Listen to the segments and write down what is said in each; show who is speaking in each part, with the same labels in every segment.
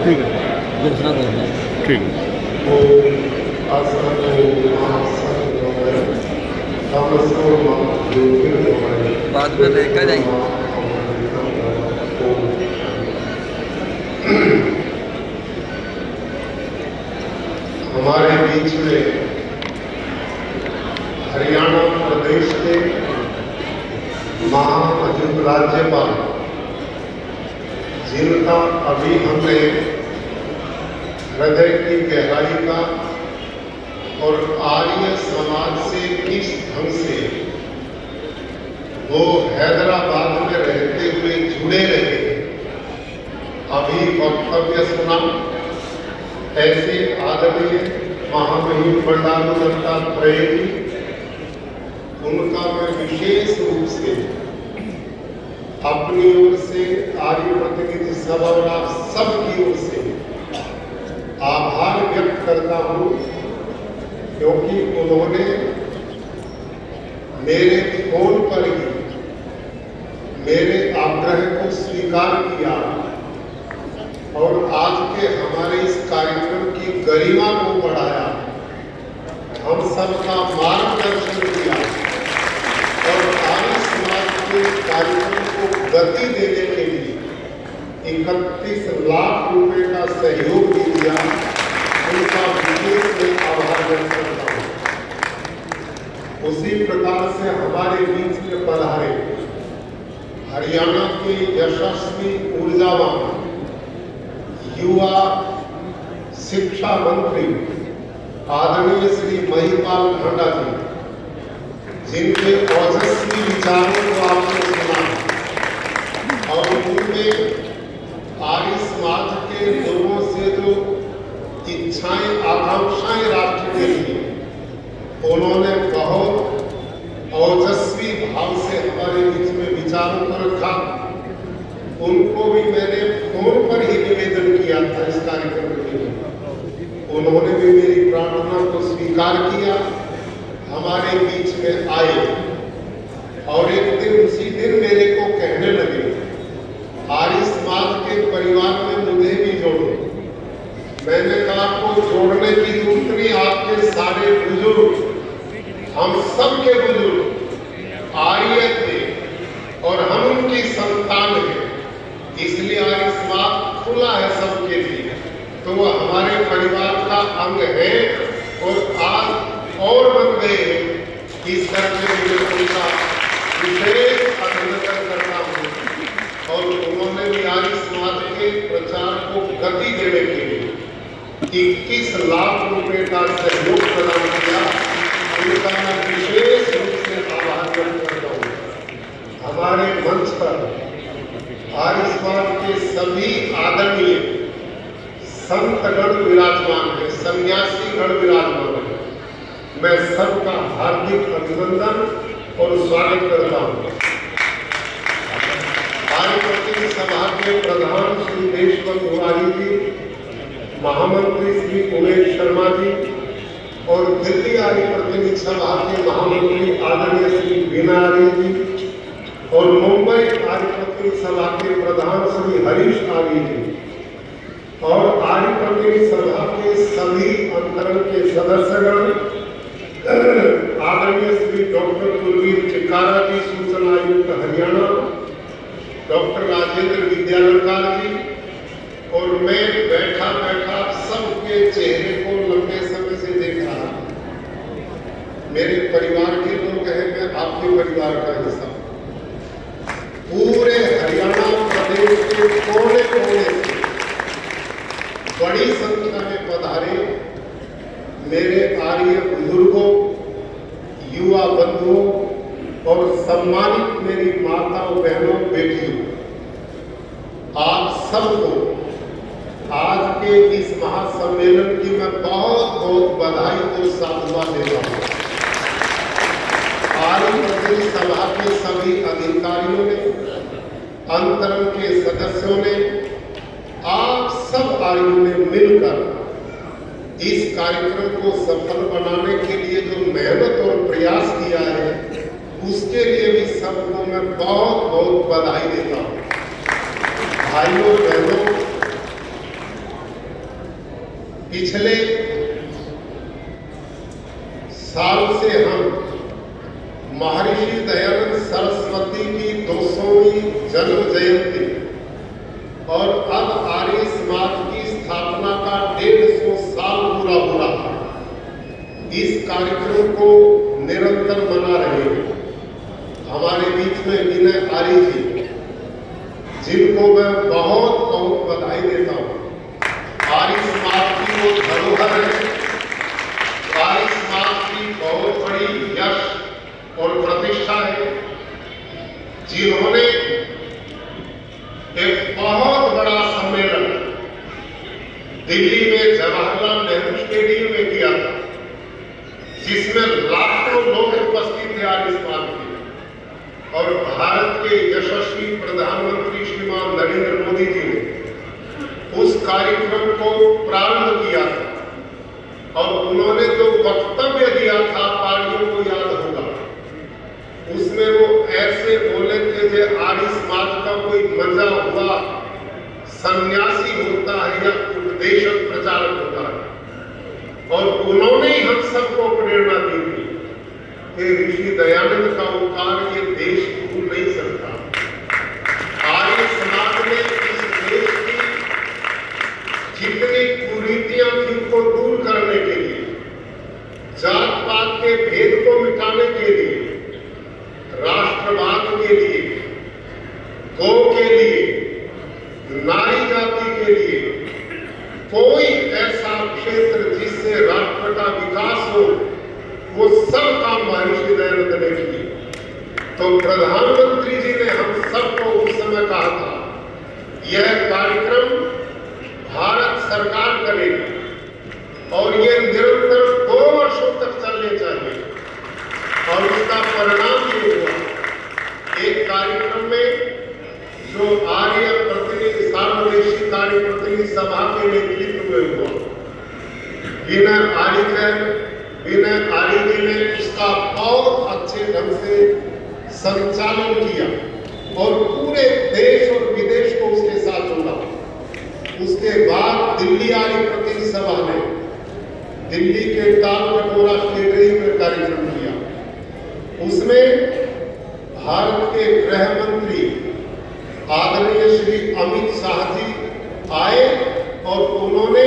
Speaker 1: ठीक है,
Speaker 2: घोषणा करना।
Speaker 1: ठीक है।
Speaker 2: बाद में लेकर जाएंगे।
Speaker 3: हमारे बीच में हरियाणा प्रदेश के महामहिम राज्यपाल, जिनका अभी हमने हृदय की गहराई का और आर्य समाज से किस ढंग से वो हैदराबाद में रहते हुए जुड़े रहे, अभी वक्तव्य सुना, ऐसे आदरणीय महामहिम बंडारू दत्तात्रेय जी, उनका मैं विशेष रूप से अपनी ओर से, आर्य प्रतिनिधि सभा और आप सबकी ओर से आभार व्यक्त करता हूं, क्योंकि उन्होंने मेरे फोन पर ही मेरे आग्रह को स्वीकार किया और आज के हमारे इस कार्यक्रम की गरिमा को बढ़ाया, हम सबका मार्गदर्शन किया और आर्य समाज के कार्यक्रम को गति देने के लिए 31 लाख रुपए का सहयोग भी दिया। उनका विशेष में आभार व्यक्त करता हूँ। उसी प्रकार से हमारे बीच में पधारे हरियाणा के यशस्वी, ऊर्जावान युवा शिक्षा मंत्री आदरणीय श्री महिपाल ढांडा जी, जिनके ओजस्वी विचारों को आपने सुना और उनमें आर्य समाज के लोगों से जो इच्छाएं, आकांक्षाएं राष्ट्र के लिए उन्होंने बहुत ओजस्वी भाव से हमारे बीच में विचारों को रखा। उनको भी मैंने फोन पर ही निवेदन किया था इस कार्यक्रम के लिए, उन्होंने भी मेरी प्रार्थना को स्वीकार किया, हमारे बीच में आए और एक दिन उसी दिन मेरे को कहने लगे, आर्य समाज के परिवार में मुझे भी जोड़ो। मैंने कहा आपको जोड़ने की जरूरत नहीं, आपके सारे बुजुर्ग, हम सबके बुजुर्ग आर्य थे और हम उनकी संतान हैं, इसलिए आर्य समाज खुला है सबके लिए, तो वह हमारे परिवार का अंग है और आज और बन गए हैं। इस करके मुझे उनका विशेष अभिनंदन करता हूँ और उन्होंने भी आर्य समाज के प्रचार को गति देने के लिए 21 लाख रुपए का सहयोग प्रदान किया। उनका मैं विशेष रूप से आभार व्यक्त करता हूँ। हमारे मंच पर आर्य समाज के सभी आदरणीय संतगण विराजमान है, सन्यासीगण विराजमान है, मैं सबका हार्दिक अभिनंदन और स्वागत करता हूँ। आर्य प्रतिनिधि सभा के प्रधान श्री देशवंत तिवारी जी, महामंत्री श्री उमेश शर्मा जी और दिल्ली आर्य प्रतिनिधि सभा के महामंत्री आदरणीय श्री बीना आर्य जी और मुंबई आर्य प्रतिनिधि सभा के प्रधान श्री हरीश आर्य जी और आर्य प्रतिनिधि सभा के सभी अंतरंग के सदस्यगण, आदरणीय श्री डॉक्टर कुलवीर चिकारा जी, सूचना आयुक्त हरियाणा, डॉक्टर राजेंद्र विद्यालंकार जी, और मैं बैठा बैठा सबके चेहरे को लंबे समय से देख रहा हूं। मेरे परिवार के लोग हैं, मैं आपके परिवार का हिस्सा। पूरे हरियाणा प्रदेश के कोने कोने से बड़ी संख्या में पधारे मेरे आर्य बुजुर्गों, युवा बंधुओं और सम्मानित मेरी माताओं, बहनों, बेटियों, आप सबको आज के इस महासम्मेलन की मैं बहुत बहुत बधाई और साधुवाद देता हूँ। आर्य प्रतिनिधि सभा के सभी अधिकारियों ने, अंतरंग के सदस्यों ने, आप सब आर्यों ने मिलकर इस कार्यक्रम को सफल बनाने के लिए जो मेहनत और प्रयास किया है, उसके लिए भी सबको मैं बहुत बहुत बधाई देता हूँ। भाइयों बहनों, पिछले साल से हम महर्षि दयानंद सरस्वती की 200वीं जन्म जयंती और अब आर्य समाज की स्थापना का 150 साल पूरा हो रहा है। इस कार्यक्रम को निरंतर मना रहे हैं। हमारे बीच में विनय आर्य जी, जिनको मैं बहुत बहुत बधाई देता हूँ। आर्य समाज की वो धरोहर है, आर्य समाज की बहुत बड़ी यश और प्रतिष्ठा है, जिन्होंने एक बहुत बड़ा सम्मेलन दिल्ली में जवाहरलाल नेहरू स्टेडियम में किया था, जिसमें लाखों लोग उपस्थित थे आर्य समाज के। और भारत के यशस्वी प्रधानमंत्री श्रीमान नरेंद्र मोदी जी ने उस कार्यक्रम को प्रारंभ किया था और उन्होंने जो वक्तव्य दिया था, पार्टियों को याद होगा, उसमें वो ऐसे बोले थे कि आर्य समाज का कोई मजा हुआ सन्यासी होता है या उपदेशक प्रचारक होता है। और उन्होंने ही हम सबको प्रेरणा दी थी कि ऋषि दयानंद का उपकार ये देश भूल नहीं सकता। आर्य समाज ने इस देश की जितनी कुरीतियां थी उनको दूर करने के लिए, जात पात के भेद को मिटाने के लिए, राष्ट्रवाद के लिए, गौ के लिए, नारी जाति के लिए, कोई ऐसा क्षेत्र जिससे राष्ट्र का विकास हो, वो सब काम महर्षि दयानंद ने किए। तो प्रधानमंत्री जी ने हम सबको उस समय कहा था, यह कार्यक्रम भारत सरकार करेगी और ये निरंतर 2 वर्षों तक चलने चाहिए। और उसका परिणाम ये हुआ, एक कार्यक्रम में जो आर्य प्रतिनिधि सार्वदेशीय कार्य प्रतिनिधि सभा के नेतृत्व में हुआ, विनय आर्य जी ने उसका बहुत अच्छे ढंग से संचालन किया और पूरे देश और विदेश को उसके साथ जोड़ा। उसके बाद दिल्ली आर्य प्रतिनिधि सभा ने दिल्ली के तालकटोरा स्टेडियम में कार्यक्रम किया। उसमें भारत के गृह मंत्री आदरणीय श्री अमित शाह जी आए और उन्होंने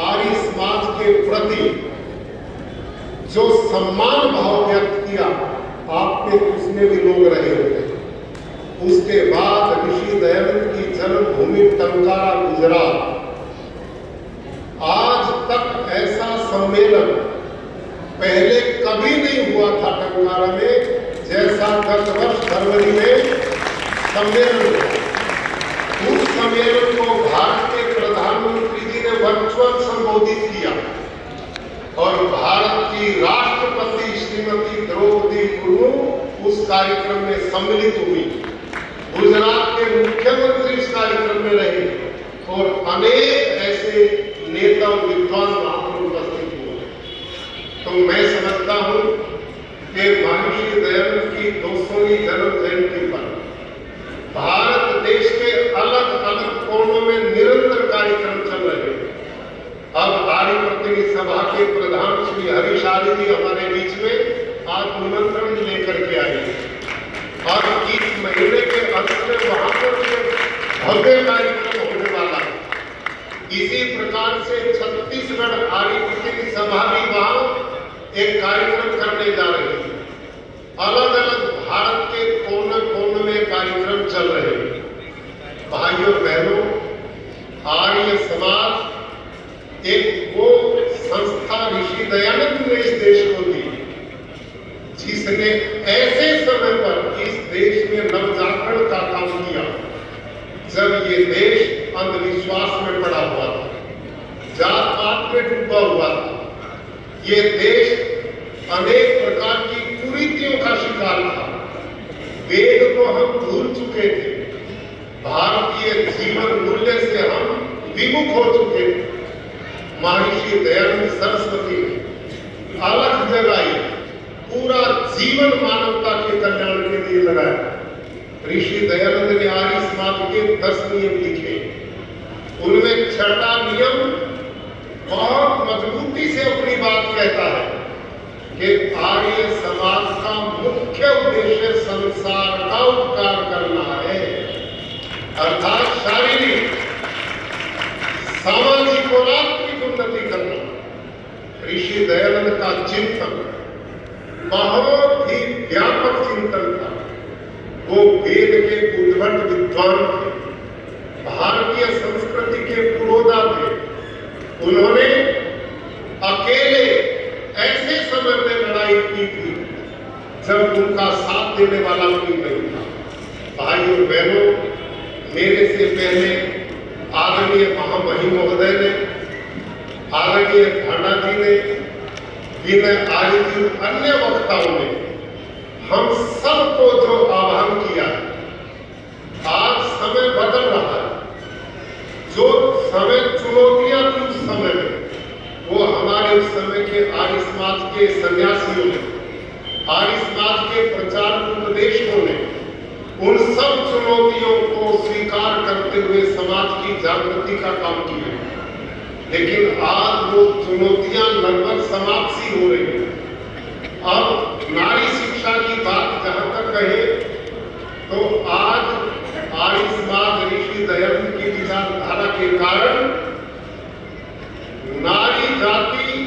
Speaker 3: आर्य समाज के प्रति जो सम्मान भाव व्यक्त किया, आपके उसमें भी लोग रहे होते। उसके बाद ऋषि दयानंद की जन्मभूमि टंकारा गुजरात, आज तक ऐसा सम्मेलन पहले कभी नहीं हुआ था टंकारा में, जैसा गत वर्ष फरवरी में सम्मेलन हुआ। उस सम्मेलन को भारत के प्रधानमंत्री जी ने वर्चुअल संबोधित किया और भारत की राष्ट्रपति श्रीमती द्रौपदी मुर्मू उस कार्यक्रम में सम्मिलित हुई। गुजरात के मुख्यमंत्री इस कार्यक्रम में रहे और अनेक ऐसे नेता और विद्वान वहां पर उपस्थित हुए। तो मैं समझता हूं कि महर्षि दयानंद की 200वीं जन्म जयंती पर भारत देश के अलग अलग कोनों में निरंतर कार्यक्रम चल रहे हैं। अब आर्य प्रतिनिधि सभा के प्रधान श्री हरीश आर्य जी हमारे बीच में आज निमंत्रण लेकर के आए और इस महीने के अंत में वहां पर भव्य कार्यक्रम होने वाला है। इसी प्रकार से छत्तीसगढ़ आर्य प्रतिनिधि सभा भी वहां एक कार्यक्रम करने जा रही है। अलग अलग भारत के कोने कोने में कार्यक्रम चल रहे हैं। भाइयों बहनों, आर्य समाज एक वो संस्था ऋषि दयानंद ने इस देश को दी, जिसने ऐसे समय पर इस देश में नवजागरण का काम किया जब ये देश अंधविश्वास में पड़ा हुआ था, जात पात में डूबा हुआ था। ये देश अनेक प्रकार की कुरीतियों का शिकार था। वेद को हम भूल चुके थे, भारतीय जीवन मूल्य से हम विमुख हो चुके थे। महर्षि दयानंद सरस्वती ने अलख जगाई, पूरा जीवन मानवता के कल्याण के लिए लगाया। ऋषि दयानंद ने आर्य समाज के 10 नियम लिखे। उनमें छठा नियम बहुत मजबूती से अपनी बात कहता है कि आर्य समाज का मुख्य उद्देश्य संसार का उपकार करना है, अर्थात शारीरिक, सामाजिक और आत्मिक उन्नति करना। ऋषि दयानंद का चिंतन बहुत ही व्यापक चिंतन था। वो वेद के उद्भट विद्वान थे, भारतीय संस्कृति के पुरोधा थे। उन्होंने अकेले ऐसे समय में लड़ाई की थी जब उनका साथ देने वाला कोई नहीं था। भाई और बहनों, मेरे से पहले आदरणीय महामहिम महोदय ने, आदरणीय भांडा जी ने, विनय आर्य जी, अन्य वक्ताओं ने हम सबको जो आह्वान किया, आज समय बदल रहा है। जो समय चुनौतियां थी उस समय में, वो हमारे उस समय के आर्य समाज के सन्यासियों ने, आर्य समाज के प्रचार उपदेशकों ने उन सब चुनौतियों को स्वीकार करते हुए समाज की जागृति का काम किया। लेकिन आज वो चुनौतियां लगभग समाप्त सी हो रही है। अब नारी शिक्षा की बात जहां तक कहे तो आज आर्य समाज ऋषि दयानंद की विचारधारा के कारण नारी जाति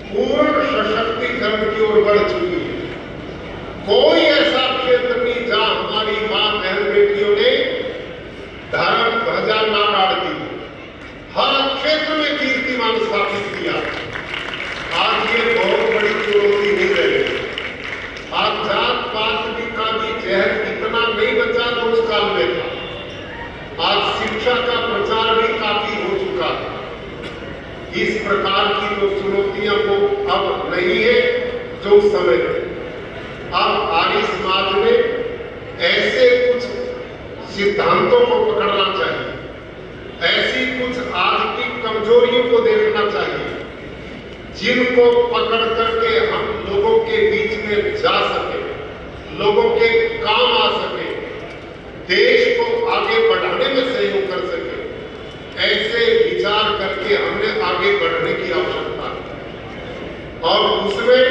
Speaker 3: पूर्ण सशक्तिकरण की ओर बढ़ चुकी है। कोई ऐसा क्षेत्र नहीं जहां हमारी मां बहन बेटियों ने धर्म ध्वजा ना गाड़ दी। हर क्षेत्र में कीर्तिमान स्थापित किया। आज ये बहुत बड़ी चुनौती नहीं रही। आज जात पात का भी जहर इतना नहीं बचा जो उस काल में था। आज शिक्षा का प्रचार भी काफी हो चुका है। इस प्रकार की जो चुनौतियां वो अब नहीं है जो उस समय थे। अब आर्य समाज में ऐसे कुछ सिद्धांतों को पकड़ना चाहिए, ऐसी कुछ आज की कमजोरियों को देखना चाहिए जिनको पकड़ करके हम लोगों के बीच में जा सके, लोगों के काम आ सके, देश को आगे बढ़ाने में सहयोग कर सके। ऐसे विचार करके हमने आगे बढ़ने की आवश्यकता है। और उसमें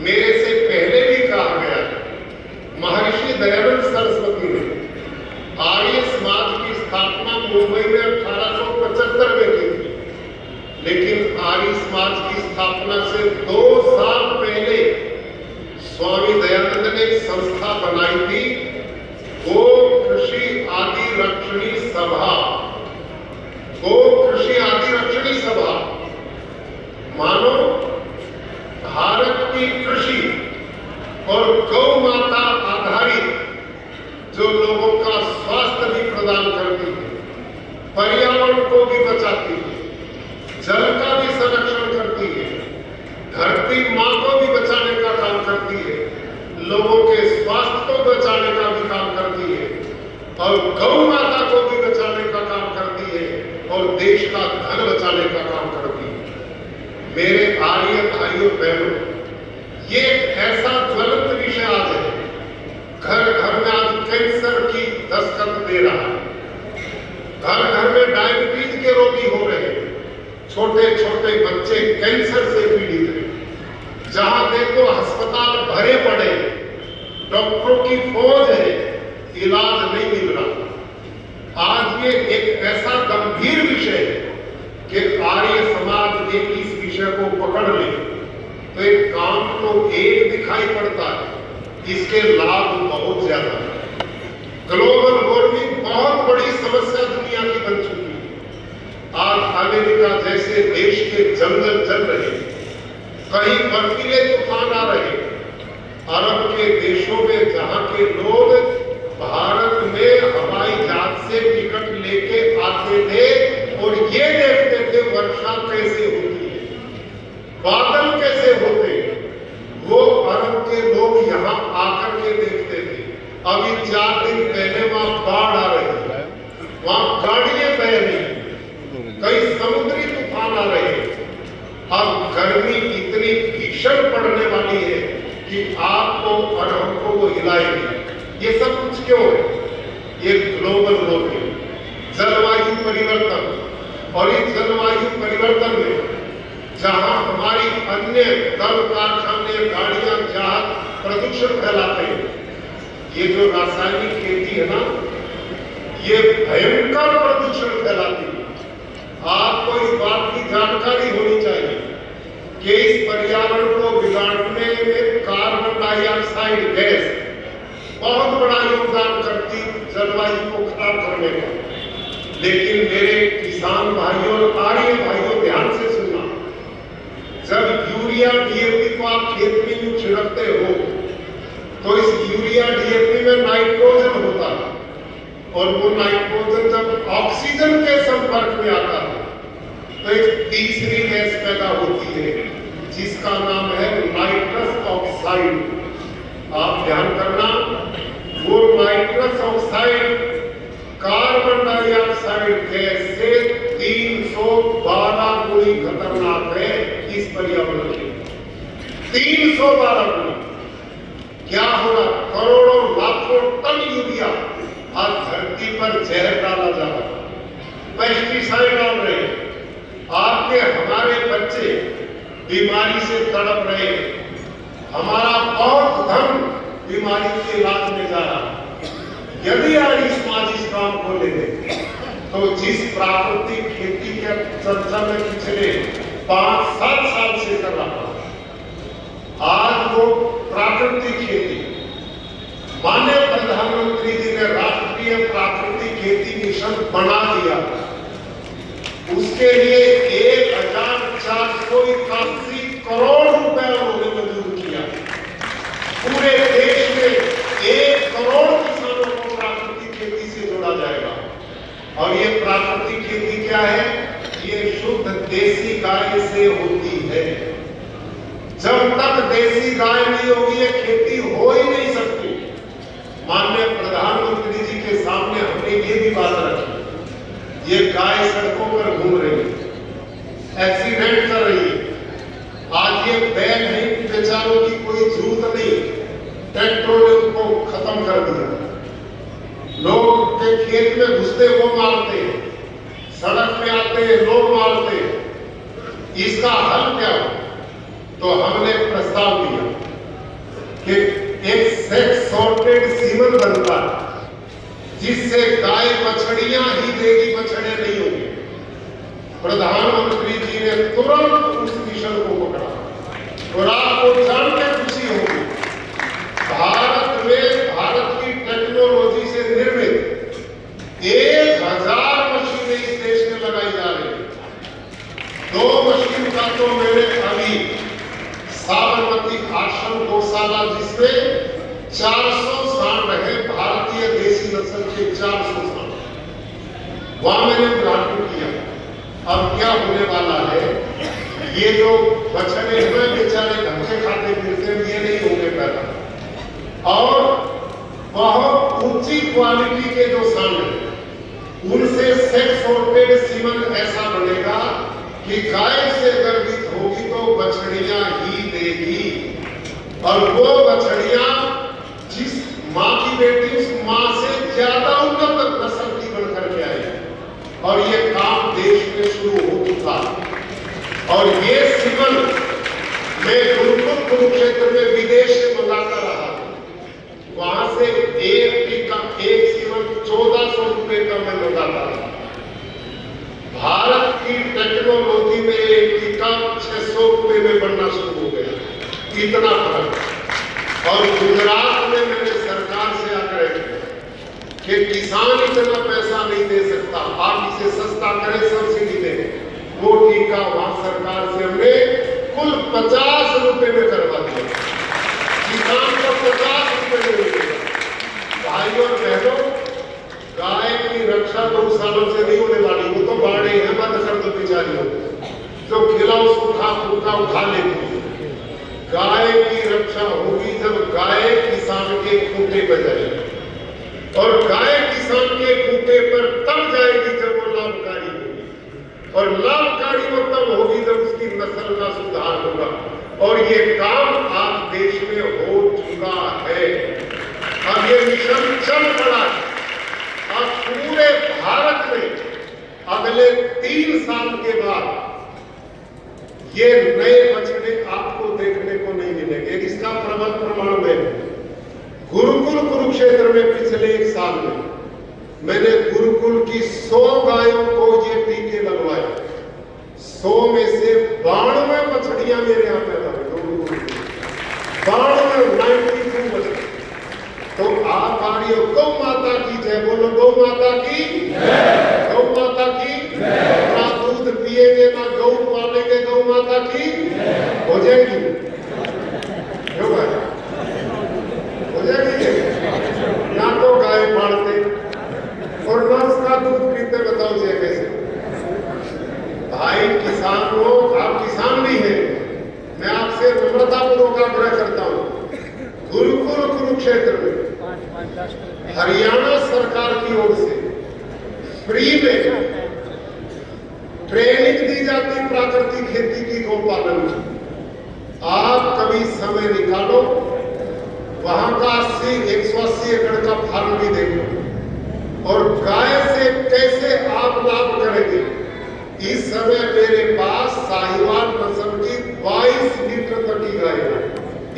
Speaker 3: मेरे से पहले भी कहा गया, महर्षि दयानंद सरस्वती ने आर्य समाज की स्थापना मुंबई में 1875 में की थी। लेकिन आर्य समाज की स्थापना से 2 साल पहले स्वामी दयानंद ने एक संस्था बनाई थी, गो कृषि आदि रक्षणी सभा। गो कृषि आदि रक्षणी सभा मानो भारत की कृषि और गौ माता आधारित जो लोगों का स्वास्थ्य भी प्रदान करती है, पर्यावरण को भी बचाती है, जल का भी संरक्षण करती है, धरती मां को भी बचाने का काम करती है, लोगों के स्वास्थ्य को बचाने का भी काम करती है, और गौ माता को भी बचाने का काम करती है, और देश का धन बचाने का काम करती है। मेरे आर्य भाइयों बहनों, ये ऐसा ज्वलंत विषय आज है। घर घर में आज कैंसर की दस्तक दे रहा है। घर घर में डायबिटीज के रोगी हो रहे हैं। छोटे छोटे बच्चे कैंसर से पीड़ित हैं। जहां देखो अस्पताल भरे पड़े, डॉक्टरों की फौज है, इलाज नहीं मिल रहा। आज ये एक ऐसा गंभीर विषय है कि आर्य समाज एक इस विषय को पकड़ ले तो एक काम तो एक दिखाई पड़ता है, इसके लाभ बहुत ज्यादा है। ग्लोबल वार्मिंग बहुत बड़ी समस्या दुनिया की बन चुकी है। आज अमेरिका जैसे देश के जंगल जल रहे, कहीं बर्फीले तूफान आ रहे, अरब के देशों में जहां के लोग भारत में हवाई जहाज से टिकट लेके आते थे और ये देखते थे वर्षा कैसे होती है, बादल कैसे होते, वो अरब के लोग यहाँ आकर के देखते थे। अभी 4 दिन पहले वहां बाढ़ आ रही है, वहां गाड़ियां बह रही, कई समुद्री तूफान आ रहे हैं। अब गर्मी इतनी भीषण पड़ने वाली है कि आपको और हमको वो हिलाएगी। ये सब कुछ क्यों है? ये ग्लोबल वार्मिंग, जलवायु परिवर्तन। और इस जलवायु परिवर्तन में जहां हमारी अन्य दल कारखाने गाड़ियां जहाज प्रदूषण फैलाते हैं, ये जो रासायनिक खेती है ना, ये भयंकर प्रदूषण फैलाती है। आपको इस बात की जानकारी होनी चाहिए कि इस पर्यावरण को बिगाड़ने में कार्बन डाइऑक्साइड गैस बहुत बड़ा योगदान करती जलवायु को खराब करने का। लेकिन मेरे किसान भाइयों और आर्य भाइयों ध्यान से सुनना, जब यूरिया डीएपी को आप खेत में यूं छिड़कते हो तो इस यूरिया डीएपी में नाइट्रोजन होता है, और वो नाइट्रोजन जब ऑक्सीजन के संपर्क में आता है तो एक तीसरी गैस पैदा होती है जिसका नाम है नाइट्रस ऑक्साइड। आप ध्यान करना, वो nitrous oxide carbon dioxide gas से 312 गुनी खतरनाक है इस पर्यावरण के। 312 गुनी। क्या होगा? करोड़ों लाखों टन यूरिया आज धरती पर जहर डाला जा रहा है, पेस्टिसाइड डाल रहे हैं, आपके हमारे बच्चे बीमारी से तड़प रहे हैं, हमारा बहुत धन बीमारी के इलाज में जा रहा है। यदि आज इस काम को ले लें तो जिस प्राकृतिक खेती के चर्चा में पिछले 5-7 साल से कर रहा था, आज वो प्राकृतिक खेती, माननीय प्रधानमंत्री जी ने राष्ट्रीय प्राकृतिक खेती मिशन बना दिया। उसके लिए 1481 करोड़ रुपए उन्होंने मंजूर किया। पूरे देश में 1 करोड़ किसानों को प्राकृतिक खेती से जोड़ा जाएगा। और ये प्राकृतिक खेती क्या है? ये शुद्ध देसी गाय से होती है। जब तक देसी गाय नहीं होगी ये खेती हो ही नहीं सकती। माननीय प्रधानमंत्री जी के सामने हमने ये भी बात रखी, ये गाय सड़कों पर घूम रही है, एक्सीडेंट कर रही है। आज ये बैल है, बेचारों की कोई जरूरत नहीं, ट्रैक्टरों ने उनको खत्म कर दिया। लोग के खेत में घुसते वो मारते हैं, सड़क में आते हैं लोग मारते हैं। इसका हल क्या हो? तो हमने प्रस्ताव दिया कि एक सेक्स सॉर्टेड सीमन बनता है जिससे गाय बछड़ियां ही देगी, बछड़े नहीं होंगे। प्रधानमंत्री जी ने तुरंत उस मिशन को पकड़ा और आपको जान के खुशी होगी, भारत में भारत की टेक्नोलॉजी से निर्मित 1000 मशीनें इस देश में लगाई जा रही है। 2 मशीन का तो मैंने अभी साबरमती आश्रम गौशाला जिसमें 400 सांड है, भारतीय देसी नस्ल के 400 सांड, वहां मैंने उद्घाटन किया। अब क्या होने वाला है, ये जो बछड़े हैं बेचारे धक्के खाते फिरते ये नहीं होंगे पैदा, और बहुत ऊंची क्वालिटी के जो सांड हैं उनसे सेक्स सॉर्टेड सीमन ऐसा बनेगा कि गाय से गर्भित होगी तो बछड़ियां ही देगी, और वो बछड़ियां जिस मां की बेटी उस मां से ज्यादा उन्नत नस्ल की बनकर के आएगी। और ये काम देश में शुरू हो चुका है। और ये सीमन मैं गुरुकुल कुरुक्षेत्र में विदेश से मंगाता रहा, वहां से एक सीमन 1400 रुपए का मैं मंगाता रहा। भारत की टेक्नोलॉजी में एक टीका 600 रुपए में बनना शुरू हो गया, इतना फर्क। और गुजरात में मैंने सरकार से आग्रह किया कि किसान इतना पैसा नहीं दे सकता, आप इसे सस्ता करें, सब्सिडी दें। वो टीका वहां सरकार से हमने कुल 50 रुपए में करवा दिया, किसान को 50 रुपए में मिलेगा। भाइयों और बहनों, गाय की रक्षा गौशालों से नहीं होने वाली, वो तो बाड़े हैं, बंद कर दो बेचारियों, जो खिलाओ सूखा फूका उठा लेती है। गाय की रक्षा होगी जब गाय किसान के खूंटे पर जाएगी, और गाय किसान के खूंटे पर तब जाएगी जब वो लाभकारी होगी, और लाभकारी वो तब होगी जब उसकी नस्ल का सुधार होगा। और ये काम आज देश में हो चुका है। अब ये मिशन चल पड़ा है। अब पूरे भारत में अगले 3 साल के बाद ये नए बछड़े आपको देखने को नहीं मिलेंगे। इसका प्रबल प्रमाण में गुरुकुल कुरुक्षेत्र में पिछले 1 साल में मैंने गुरुकुल की 100 गायों को ये टीके लगवाए। 100 में से 92 बछड़ियां मेरे यहाँ पैदा हुई। 92 बछड़े। तो आप आड़ियों गौ माता की जय बोलो, गौ माता की जय, गौ माता की जय। ना दूध पिएंगे ना गौ पालेंगे, गौ माता की हो जाएगी, क्यों भाई हो जाएगी। ना तो गाय पालते और ना उसका दूध पीते, बताओ जी कैसे। भाई किसान हो, आप किसान भी हैं, मैं आपसे नम्रतापूर्वक आग्रह करता हूं, गुरुकुल कुरुक्षेत्र में हरियाणा सरकार की ओर से फ्री में ट्रेनिंग दी जाती प्राकृतिक खेती की, गौपालन की। आप कभी समय निकालो, वहां का 180 एकड़ का फार्म भी देखो और गाय से कैसे आप लाभ करेंगे। इस समय मेरे पास साहिवाल नस्ल की 22 लीटर तक की गाय है,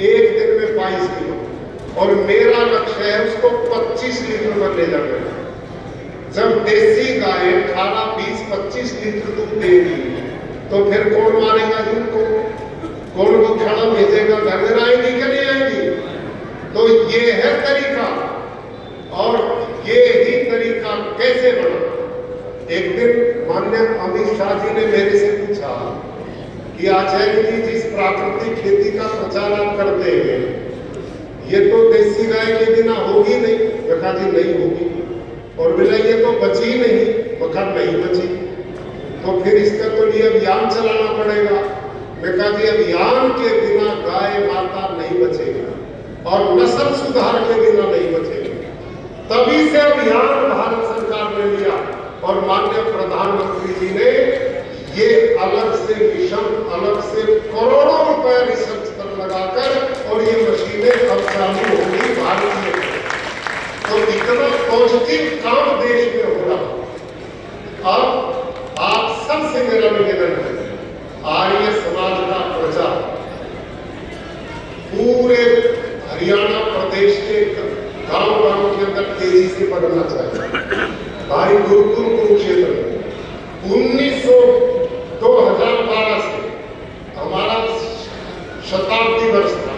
Speaker 3: एक दिन में 22 किलो, और मेरा लक्ष्य है उसको 25 लीटर में ले जाने का। जब देसी गाय 18, 20, 25 लीटर दूध देगी तो फिर कौन मारेगा उनको, कौन वो खड़ा भेजेगा, घर में आएंगी कि नहीं आएंगी। तो ये है तरीका, और ये ही तरीका कैसे बना। एक दिन माननीय अमित शाह जी ने मेरे से पूछा कि आचार्य जी जिस प्राकृतिक खेती का प्रचार आप करते हैं ये तो देसी गाय के बिना होगी नहीं। कहा जी नहीं होगी, और बोला ये तो बची नहीं, कहा नहीं बची, तो फिर इसका तो लिए अभियान चलाना पड़ेगा। मैं कहा जी अभियान के बिना गाय माता नहीं बचेगा और नस्ल सुधार के बिना नहीं बचेगा। तभी से अभियान भारत सरकार ने लिया और माननीय प्रधानमंत्री जी ने ये अलग से मिशन, अलग से करोड़ों रुपए रिसर्च पर लगाकर, और ये मशीनें अब चालू होगी भारत में। तो इतना पॉजिटिव काम देश में हो रहा। अब आप सबसे मेरा निवेदन है, आर्य समाज का प्रचार पूरे हरियाणा प्रदेश के गांव-गांव के अंदर तेजी से बढ़ना चाहिए। भाई गुरुकुल कुरुक्षेत्र में 2012 से हमारा शताब्दी वर्ष था,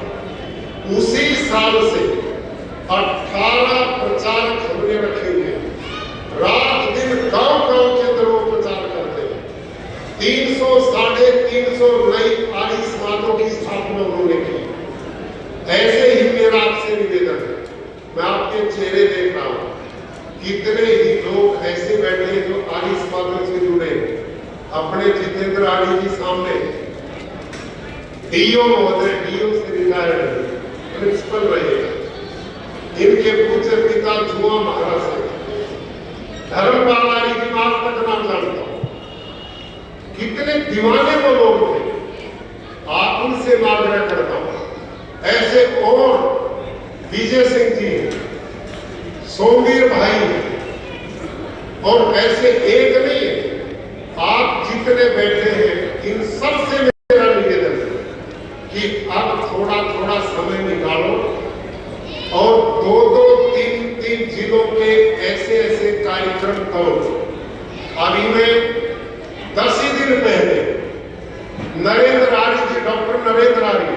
Speaker 3: उसी साल से 18 प्रचार खबरें रखे हुए, रात दिन गांव-गांव के अंदर वो प्रचार करते हैं। 300 साढ़े 300 नई आर्य समाजों की स्थापना उन्होंने की। ऐसे ही मेरा आपसे निवेदन है, मैं आपके चेहरे देख रहा हूं, कितने ही लोग ऐसे बैठे हैं जो आर्य समाजों से जुड़े। अपने जितेंद्र आर्य जी सामने डीओ महोदय, डीओ से रिटायर्ड प्रिंसिपल रहे, इनके पूज्य पिता जुआ महाराज से धर्मपाल आर्य जी आज तक नाम जानता हूं। कितने दीवाने वो लोग थे, आप उनसे आग्रह करता हूं। ऐसे और विजय सिंह जी, सोमवीर भाई, और ऐसे एक नहीं, आप जितने बैठे हैं इन सब से मेरा निवेदन है कि अब थोड़ा थोड़ा समय निकालो और 2-2, 3-3 जिलों के ऐसे ऐसे कार्यक्रम करो। अभी मैं 10 ही दिन पहले नरेंद्र आर्य जी, डॉक्टर नरेंद्र आर्य,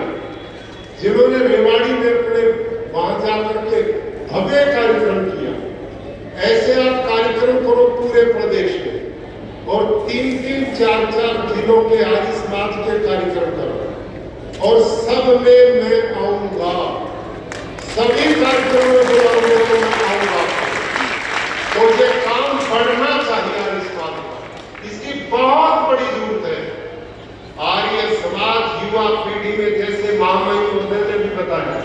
Speaker 3: जिन्होंने रेवाड़ी में अपने वहां जाकर के भव्य कार्यक्रम किया, ऐसे आप कार्यक्रम करो पूरे प्रदेश में, और 3-3, 4-4 जिलों के आर्य समाज के कार्यक्रम करो, और सब में मैं आऊंगा, सभी कार्यक्रमों में मैं आऊंगा। तो ये काम बढ़ना चाहिए आर्य समाज का, इसकी बहुत बड़ी जरूरत है। आर्य समाज युवा पीढ़ी में, जैसे महामहिम महोदय ने भी बताया,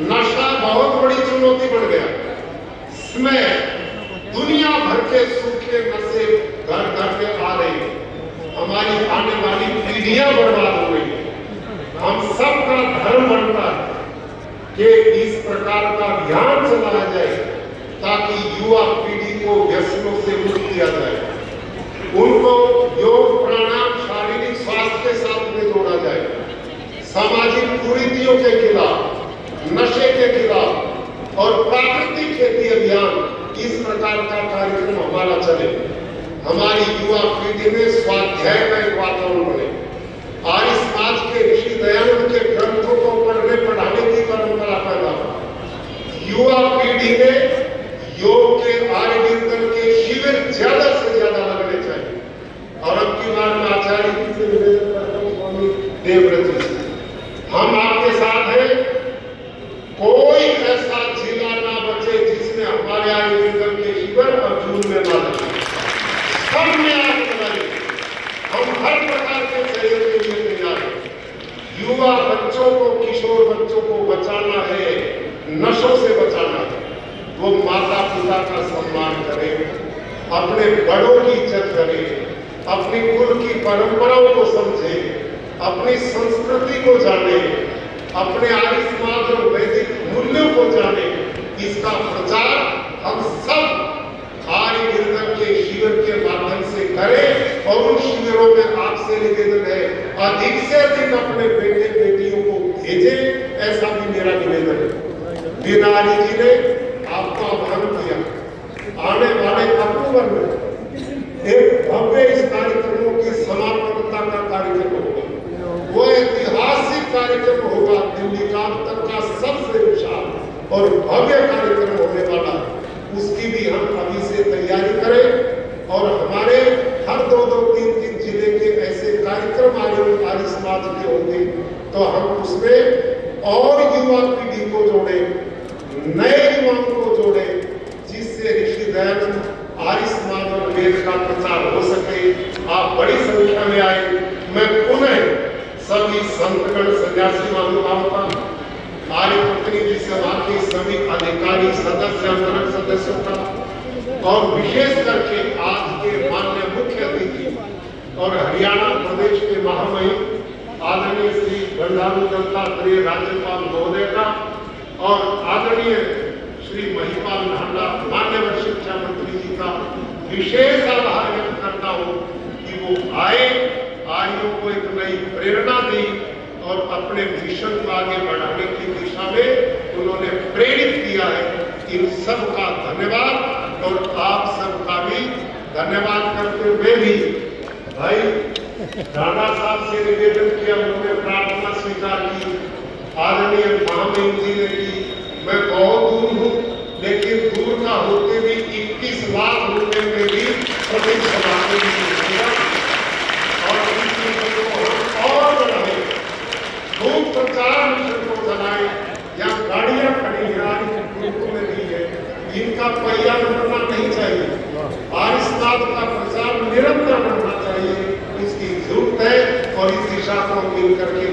Speaker 3: नशा बहुत बड़ी चुनौती बन गया। इसमें दुनिया भर के सूखे नशे घर घर के आ रहे हैं, हमारी आने वाली पीढ़ियां बर्बाद हो रही है। हम सबका धर्म बनता है कि इस प्रकार का अभियान चलाया जाए ताकि युवा पीढ़ी को व्यसनों से मुक्त किया जाए, उनको योग, प्राणायाम, शारीरिक स्वास्थ्य के साथ संस्कृति में स्वाध्याय का एक वातावरण बने। आर्य समाज के ऋषि दयानंद के ग्रंथों को पढ़ने पढ़ाने की परंपरा पैदा हो। युवा पीढ़ी में योग के आर्य कीर्तन के शिविर ज्यादा से ज्यादा लगने चाहिए। और अब की बार में आचार्य जी से निवेदन करता हूं, स्वामी देवव्रत जी से, हम आपके साथ हैं। कोई ऐसा जिला ना बचे जिसमें हमारे आर्य कीर्तन के शिविर और जून में ना लगे। सब में आग लगाइए। हम हर प्रकार के सहयोग के लिए तैयार हैं। युवा बच्चों को, किशोर बच्चों को बचाना है, नशों से बचाना है। वो माता पिता का सम्मान करें, अपने बड़ों की इज्जत करें, अपनी कुल की परंपराओं को समझे, अपनी संस्कृति को जाने, अपने आर्य समाज और वैदिक मूल्यों को जाने। इसका प्रचार हम सब आर्य कीर्तन के शिविर के माध्यम से करें। और उन शिविरों में आपसे निवेदन है, अधिक से अधिक अपने बेटे बेटियों को भेजें, ऐसा भी मेरा निवेदन है। बीनाली जी ने आपका आह्वान किया। आने वाले अक्टूबर में एक भव्य इस कार्यक्रमों की समापनता का कार्यक्रम होगा। वो ऐतिहासिक कार्यक्रम होगा, दिल्ली का अब तक का सबसे विशाल और भव्य कार्यक्रम होने वाला है। उसकी भी हम अभी से तैयारी करें। और हमारे हर 2-2, 3-3 जिले के ऐसे कार्यक्रम आर्य समाज के होंगे, तो हम उसमें और युवा पीढ़ी को जोड़े, नए युवाओं को जोड़े, जिससे ऋषि दयानंद आर्य समाज और वेद का प्रचार हो सके। आप बड़ी संख्या में आए। मैं पुनः सभी संतगण, सन्यासी महानुभावों का, आर्य प्रतिनिधि सभा के सभी अधिकारी, सदस्य, अंतरंग सदस्यों का, और विशेष करके आज के माननीय मुख्य अतिथि और हरियाणा प्रदेश के महामहिम आदरणीय श्री बंडारू दत्तात्रेय राज्यपाल महोदय का, और आदरणीय श्री महिपाल नाहटा माननीय शिक्षा मंत्री जी का विशेष आभार व्यक्त करता हूँ कि वो आए, आर्यों को एक नई प्रेरणा दी और अपने मिशन को आगे बढ़ाने की दिशा में उन्होंने प्रेरित किया है। इन सब का धन्यवाद। और आप सबका भी धन्यवाद करते हुए भी भाई राणा साहब से निवेदन किया, उन्होंने प्रार्थना स्वीकार की, आदरणीय महामहिम जी ने की। मैं बहुत दूर हूँ, लेकिन दूर का होते भी 21 लाख रुपए में भी प्रत्येक समाज और बढ़ाए, खूब प्रचार मिशन को चलाए। यहाँ गाड़ियां खड़ी में नहीं है, इनका पहिया बढ़ना नहीं चाहिए। आर्य समाज का प्रचार निरंतर बढ़ना चाहिए, इसकी जरूरत है। और इस दिशा को मिलकर के